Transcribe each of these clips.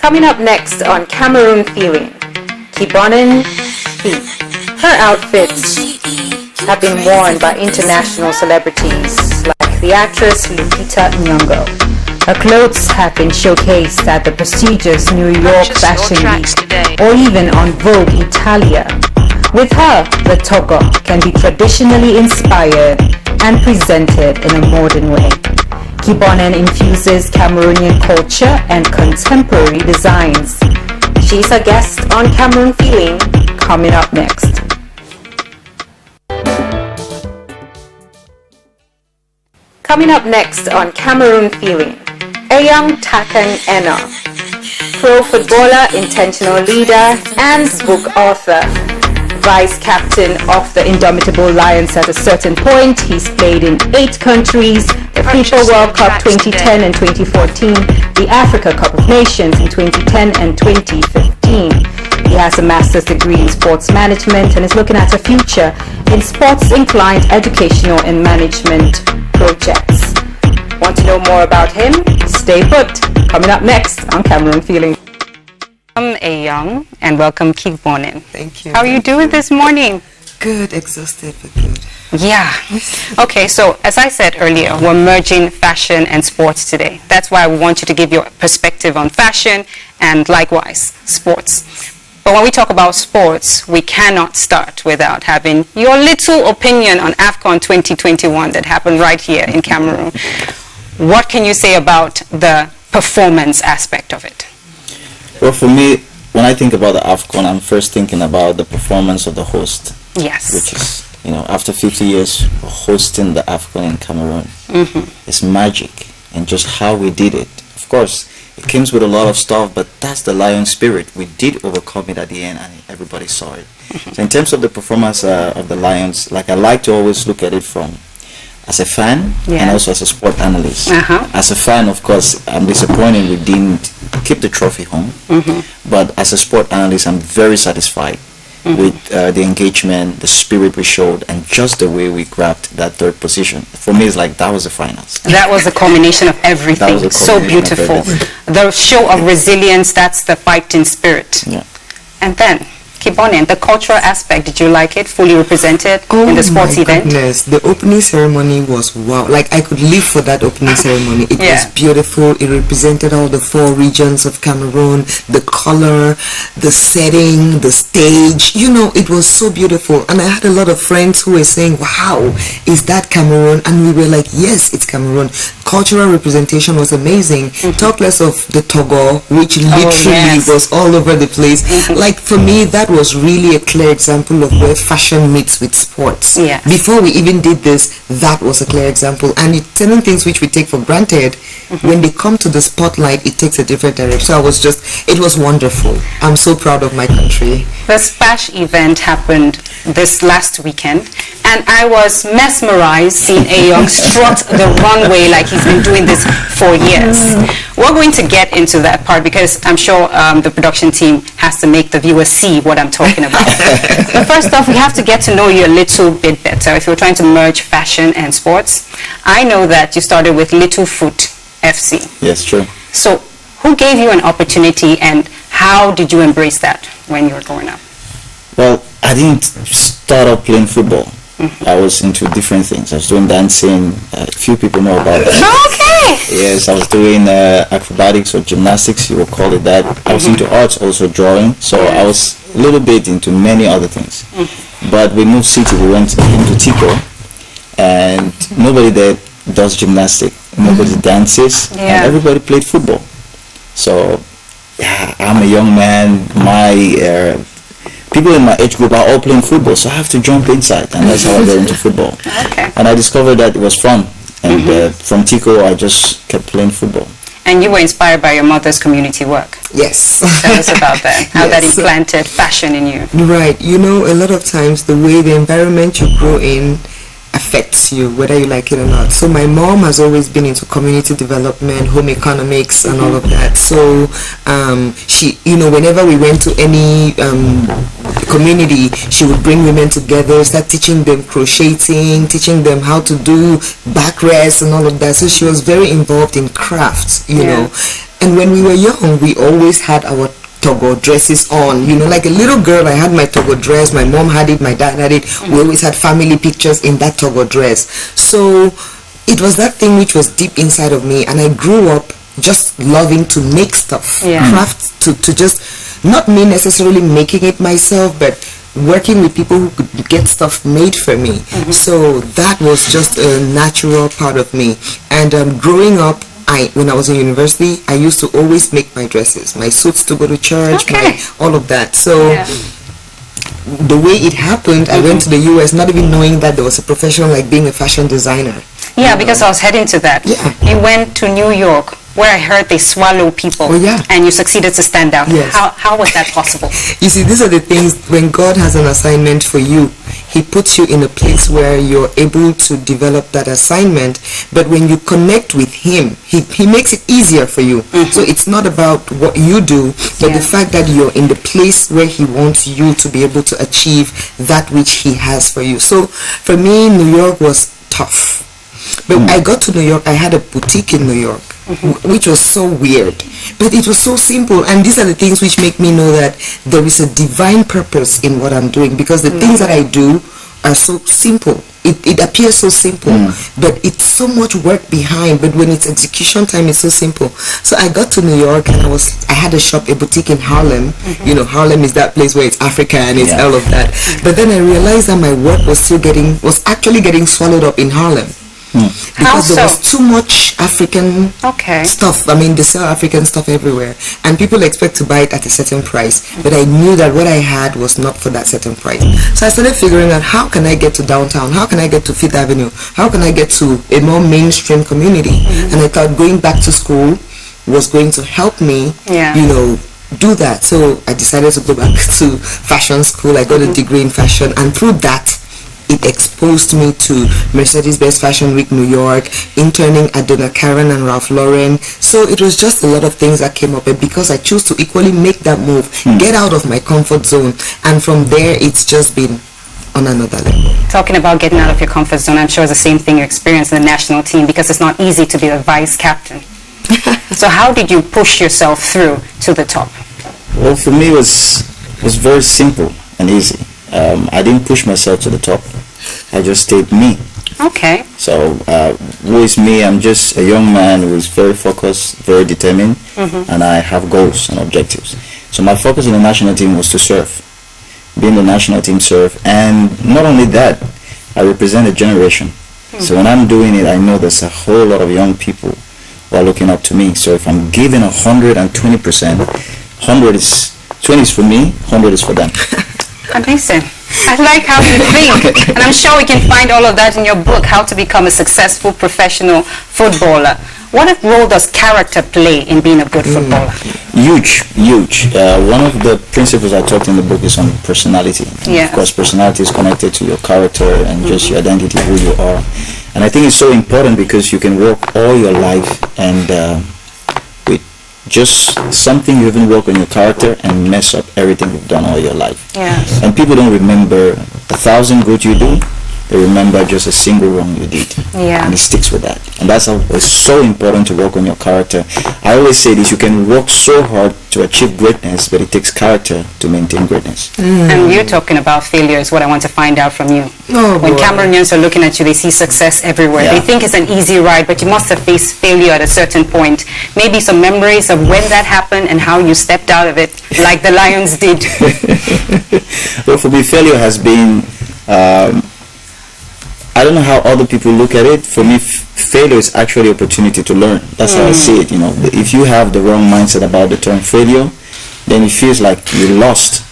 Coming up next on Cameroon Feeling, Kibonen Nfi. Her outfits have been worn by international celebrities like the actress Lupita Nyong'o. Her clothes have been showcased at the prestigious New York Fashion Week or even on Vogue Italia. With her, the togo can be traditionally inspired and presented in a modern way. Kibonen infuses Cameroonian culture and contemporary designs. She's a guest on Cameroon Feeling, coming up next. Coming up next on Cameroon Feeling, Eyong Enoh, pro footballer, intentional leader, and book author. Vice captain of the Indomitable Lions at a certain point. He's played in 8 countries, the FIFA World Cup 2010 and 2014, the Africa Cup of Nations in 2010 and 2015. He has a master's degree in sports management and is looking at a future in sports-inclined educational and management projects. Want to know more about him? Stay put. Coming up next on Cameroon Feeling. I'm Eyong and welcome Kibonen. Thank you. How are you doing this morning? Good, exhausted but good. Yeah. Okay, so as I said earlier, we're merging fashion and sports today. That's why we want you to give your perspective on fashion and likewise sports. But when we talk about sports, we cannot start without having your little opinion on AFCON 2021 that happened right here in Cameroon. What can you say about the performance aspect of it? Well, for me, when I think about the AFCON, I'm first thinking about the performance of the host. Yes. Which is, after 50 years hosting the AFCON in Cameroon, it's magic. And just how we did it. Of course, it comes with a lot of stuff, but that's the lion spirit. We did overcome it at the end, and everybody saw it. So in terms of the performance of the Lions, I like to always look at it from as a fan and also as a sport analyst. As a fan, of course, I'm disappointed we didn't keep the trophy home. But as a sport analyst, I'm very satisfied with the engagement, the spirit we showed, and just the way we grabbed that 3rd position. For me, it's like that was the finals. That was a culmination of everything. So beautiful. The show of resilience, that's the fighting spirit. Yeah. And then, Kibonen, the cultural aspect, did you like it fully represented in the sports event? Goodness, the opening ceremony was wow. I could live for that opening ceremony. It was beautiful. It represented all the 4 regions of Cameroon, the color, the setting, the stage. It was so beautiful. And I had a lot of friends who were saying, wow, is that Cameroon? And we were like, yes, it's Cameroon. Cultural representation was amazing. Talk less of the togo, which literally was all over the place. For me, that was really a clear example of where fashion meets with sports. Yeah. Before we even did this, that was a clear example. And certain things which we take for granted, when they come to the spotlight, it takes a different direction. So it was wonderful. I'm so proud of my country. The Splash event happened this last weekend, and I was mesmerized seeing Eyong strut the runway like he's been doing this for years. We're going to get into that part because I'm sure the production team has to make the viewers see what I'm talking about. But first off, we have to get to know you a little bit better if you're trying to merge fashion and sports. I know that you started with Little Foot FC. Yes, true. So who gave you an opportunity and how did you embrace that when you were growing up? Well, I didn't start out playing football. I was into different things. I was doing dancing. A few people know about that. Okay. Yes, I was doing acrobatics or gymnastics, you will call it that. I was into arts, also drawing. So I was a little bit into many other things. But we moved city. We went into Tico, and nobody there does gymnastics. Nobody dances, and everybody played football. So I'm a young man. My people in my age group are all playing football, so I have to jump inside, and that's how I got into football. And I discovered that it was fun, and from Tico I just kept playing football. And you were inspired by your mother's community work. Yes. Tell us about that, how that implanted fashion in you. Right. A lot of times the way the environment you grow in affects you, whether you like it or not. So my mom has always been into community development, home economics, and all of that. So she, whenever we went to any community, she would bring women together, start teaching them crocheting, teaching them how to do backrests and all of that. So she was very involved in crafts, you know. And when we were young, we always had our Togo dresses on, like a little girl. I had my Togo dress, my mom had it, my dad had it. We always had family pictures in that Togo dress. So it was that thing which was deep inside of me, and I grew up just loving to make stuff, craft, to just, not me necessarily making it myself, but working with people who could get stuff made for me. So that was just a natural part of me. And growing up, when I was in university, I used to always make my dresses, my suits to go to church, all of that. So the way it happened, I went to the US not even knowing that there was a profession like being a fashion designer. Yeah, because I was heading to that. You went to New York, where I heard they swallow people, and you succeeded to stand out. How was that possible? You see, these are the things, when God has an assignment for you, he puts you in a place where you're able to develop that assignment. But when you connect with him, he makes it easier for you. So it's not about what you do, but the fact that you're in the place where he wants you to be able to achieve that which he has for you. So for me, New York was tough. But I got to New York, I had a boutique in New York, which was so weird. But it was so simple. And these are the things which make me know that there is a divine purpose in what I'm doing, because the things that I do are so simple. It appears so simple, but it's so much work behind. But when it's execution time, it's so simple. So I got to New York, and I had a boutique in Harlem. Harlem is that place where it's Africa and it's all of that. But then I realized that my work was actually getting swallowed up in Harlem. Because there was too much African stuff. I mean, they sell African stuff everywhere, and people expect to buy it at a certain price. But I knew that what I had was not for that certain price. So I started figuring out, how can I get to downtown? How can I get to Fifth Avenue? How can I get to a more mainstream community? And I thought going back to school was going to help me, do that. So I decided to go back to fashion school. I got a degree in fashion, and through that, it exposed me to Mercedes-Benz Fashion Week New York, interning at Donna Karan and Ralph Lauren. So it was just a lot of things that came up, and because I chose to equally make that move, get out of my comfort zone, and from there it's just been on another level. Talking about getting out of your comfort zone, I'm sure it's the same thing you experienced in the national team, because it's not easy to be a vice captain. So how did you push yourself through to the top? Well, for me it was very simple and easy. I didn't push myself to the top. I just stayed me. Okay. So who is me? I'm just a young man who is very focused, very determined, and I have goals and objectives. So my focus in the national team was to serve. Being the national team, serve. And not only that, I represent a generation. So when I'm doing it, I know there's a whole lot of young people who are looking up to me. So if I'm giving 120%, 20 is for me, 100 is for them. Amazing. I like how you think, and I'm sure we can find all of that in your book, How to Become a Successful Professional Footballer. What role does character play in being a good footballer? Huge. One of the principles I talked in the book is on personality. Of course, personality is connected to your character and just your identity, who you are. And I think it's so important, because you can work all your life and just something you haven't worked on your character and mess up everything you've done all your life. And people don't remember 1,000 good you do. They remember just a single wrong you did. And it sticks with that. And that's how it's so important to work on your character. I always say this: you can work so hard to achieve greatness, but it takes character to maintain greatness. And you talking about failure is what I want to find out from you. When Cameroonians are looking at you, they see success everywhere. They think it's an easy ride, but you must have faced failure at a certain point. Maybe some memories of when that happened and how you stepped out of it, like the Lions did. Well, for me, failure has been, I don't know how other people look at it. For me, failure is actually opportunity to learn. That's how I see it. If you have the wrong mindset about the term failure, then it feels like you lost.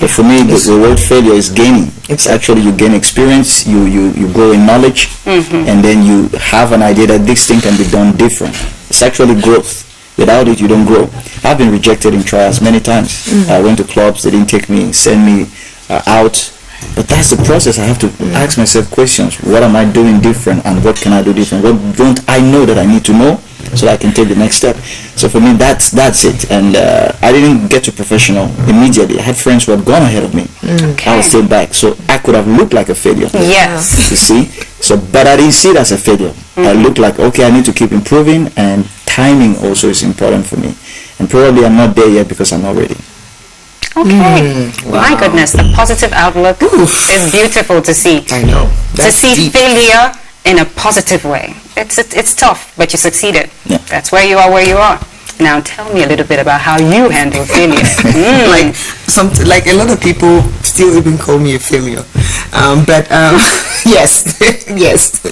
But for me, the word failure is gaining. It's actually, you gain experience, you grow in knowledge, and then you have an idea that this thing can be done different. It's actually growth. Without it, you don't grow. I've been rejected in trials many times. I went to clubs, they didn't take me, send me out. But that's the process. I have to ask myself questions. What am I doing different, and what can I do different? What don't I know that I need to know so that I can take the next step? So for me, that's it. And I didn't get to professional immediately. I had friends who had gone ahead of me. I was still back, so I could have looked like a failure. Yes. You see? So, but I didn't see it as a failure. I looked like, okay, I need to keep improving, and timing also is important for me. And probably I'm not there yet because I'm not ready. Okay. My goodness, the positive outlook is beautiful to see. I know. To see failure in a positive way. It's tough, but you succeeded. Yeah. That's where you are. Now tell me a little bit about how you handle failure. Like something, like a lot of people still even call me a failure. But yes, yes.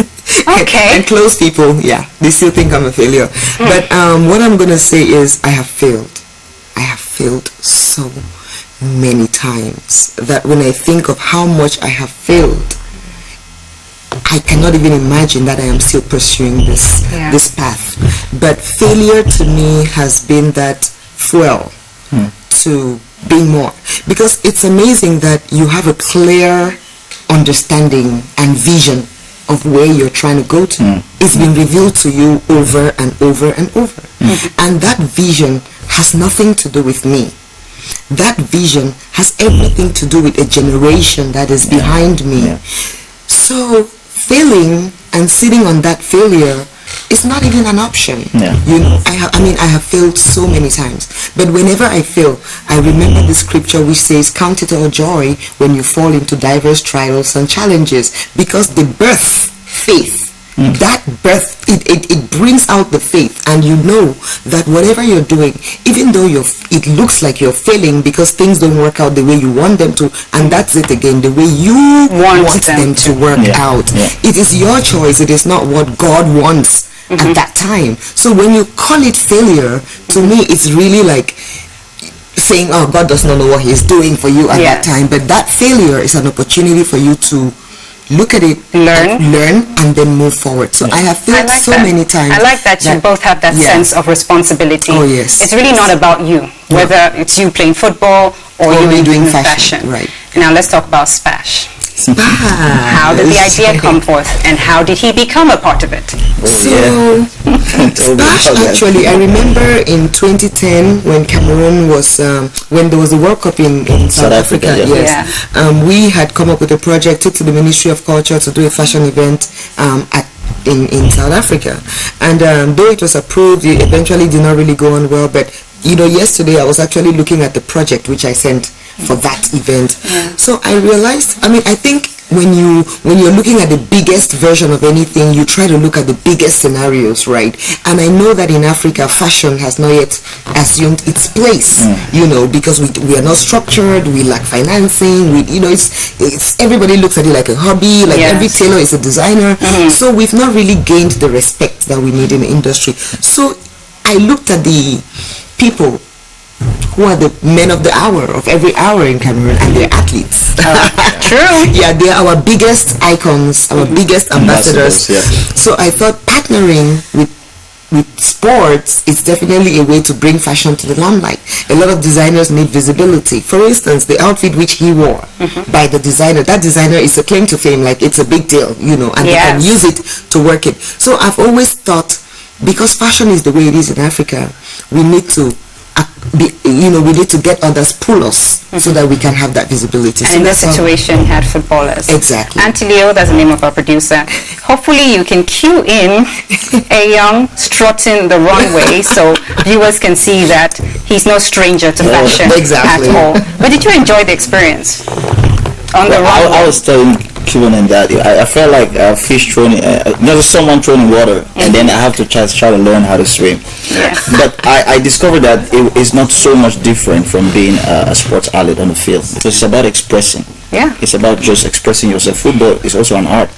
Okay. And close people, yeah, they still think I'm a failure. But what I'm gonna say is I have failed. I have failed so many times that when I think of how much I have failed, I cannot even imagine that I am still pursuing this path. But failure to me has been that fuel to being more, because it's amazing that you have a clear understanding and vision of where you're trying to go to. It's been revealed to you over and over and over. And that vision has nothing to do with me. That vision has everything to do with a generation that is behind me. So failing and sitting on that failure is not even an option. You know, I have failed so many times, but whenever I fail, I remember the scripture which says, count it all joy when you fall into diverse trials and challenges, because the birth faith, that birth, it brings out the faith, and you know that whatever you're doing, even though it looks like you're failing because things don't work out the way you want them to, and that's it again, the way you want them to work out. It is your choice. It is not what God wants at that time. So when you call it failure, to me it's really like saying, oh, God does not know what He's doing for you at that time. But that failure is an opportunity for you to look at it, learn, and then move forward. So I have failed so many times. I like that you both have that sense of responsibility. Oh yes. It's really not about you, whether it's you playing football or you doing fashion. Right. Now let's talk about Spash. How did the idea come forth, and how did he become a part of it? So Spash, actually, I remember in 2010 when Cameroon was when there was a World Cup in South Africa. We had come up with a project, took to the Ministry of Culture to do a fashion event in South Africa, and though it was approved, it eventually did not really go on well. But you know, yesterday I was actually looking at the project which I sent for that event. So I realized, I think when you're looking at the biggest version of anything, you try to look at the biggest scenarios, right? And I know that in Africa, fashion has not yet assumed its place, you know, because we are not structured, we lack financing, it's everybody looks at it like a hobby, like every tailor is a designer. So we've not really gained the respect that we need in the industry. So I looked at the people who are the men of the hour, of every hour in Cameroon, and they're athletes. True. Yeah, they're our biggest icons, our biggest ambassadors. So I thought partnering with sports is definitely a way to bring fashion to the limelight. A lot of designers need visibility. For instance, the outfit which he wore by the designer, that designer is a claim to fame, like it's a big deal, you know, and they can use it to work it. So I've always thought, because fashion is the way it is in Africa, we need to we need to get others pull us so that we can have that visibility. And so in this situation, had footballers. Exactly. Auntie Leo, that's the name of our producer. Hopefully you can cue in Eyong strutting the runway so viewers can see that he's no stranger to fashion at all. But did you enjoy the experience on the runway? I was telling Kibonen that I felt like a fish thrown someone thrown in water, and then I have to try to learn how to swim. But I discovered that it is not so much different from being a sports athlete on the field, because it's about expressing. It's about just expressing yourself. Football is also an art.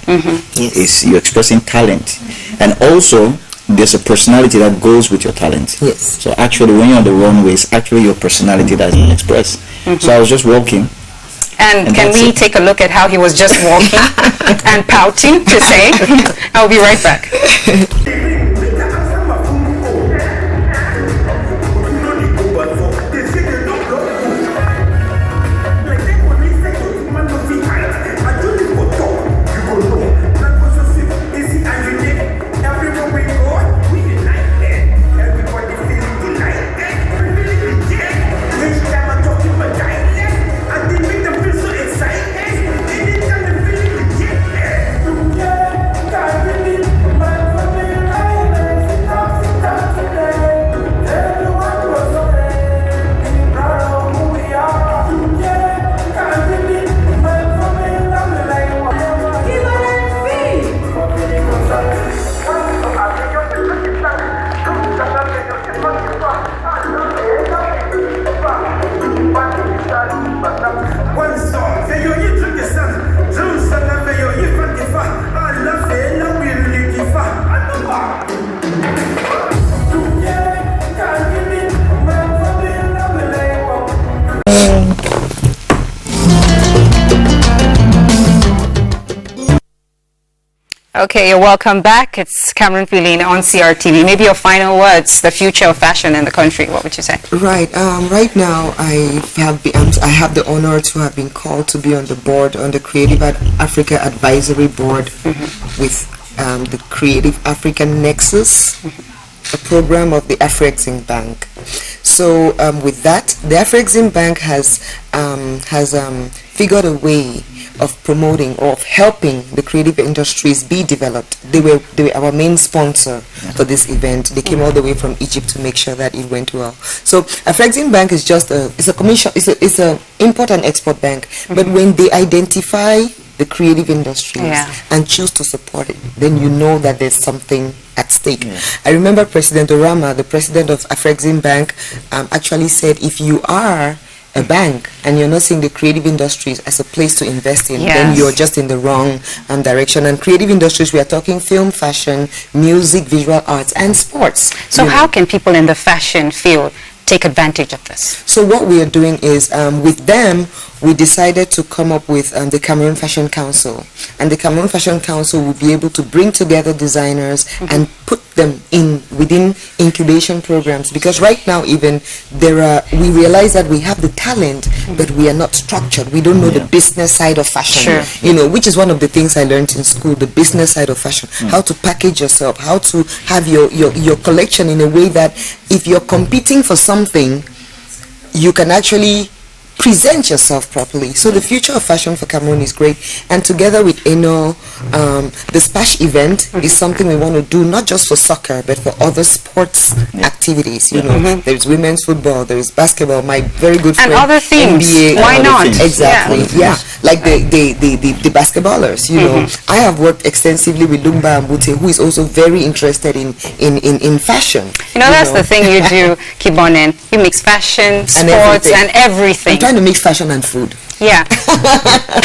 It's you're expressing talent, and also there's a personality that goes with your talent. So actually, when you're on the runway, it's actually your personality that's being expressed. So I was just walking. And can we take a look at how he was just walking and pouting to say? I'll be right back. Okay, you're welcome back. It's Cameroon Feeling on CRTV. Maybe your final words, the future of fashion in the country. What would you say? Right. Right now, I have the honor to have been called to be on the board, on the Creative Africa Advisory Board with the Creative African Nexus, a program of the Afrexim Bank. So with that, the Afrexim Bank has figured a way of promoting or of helping the creative industries be developed. They were our main sponsor for this event. They came all the way from Egypt to make sure that it went well. So Afrexim Bank is just it's a import and export bank. But when they identify the creative industries and choose to support it, then you know that there's something at stake. I remember President Orama, the president of Afrexim Bank, actually said, if you are a bank and you're not seeing the creative industries as a place to invest in, then you're just in the wrong direction. And creative industries, we are talking film, fashion, music, visual arts, and sports. So how can people in the fashion field take advantage of this? So what we are doing is, with them, we decided to come up with the Cameroon Fashion Council. And the Cameroon Fashion Council will be able to bring together designers and put them within incubation programs. Because right now even, we realize that we have the talent, but we are not structured. We don't know the business side of fashion. Which is one of the things I learned in school, the business side of fashion. How to package yourself, how to have your collection in a way that if you're competing for something, you can actually present yourself properly. So the future of fashion for Cameroon is great, and together with Enoh, the Splash event is something we want to do, not just for soccer but for other sports activities. There's women's football, there's basketball, my very good friend, and other things, NBA, why not? Exactly. Like the basketballers. I have worked extensively with Lumba Ambute, who is also very interested in fashion. That's the thing you do, Kibonen. You mix fashion, sports, and everything. I'm trying to mix fashion and food. Yeah. That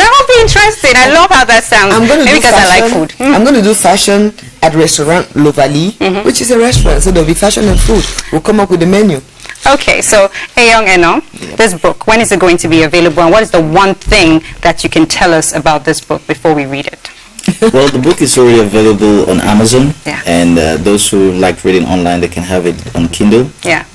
would be interesting. I love how that sounds. Maybe because I like food. I'm going to do fashion at restaurant Lovali, which is a restaurant. So there'll be fashion and food. We'll come up with the menu. Okay, so Eyong Enoh, this book, when is it going to be available, and what is the one thing that you can tell us about this book before we read it? Well, the book is already available on Amazon, Yeah. and those who like reading online, they can have it on Kindle. Yeah.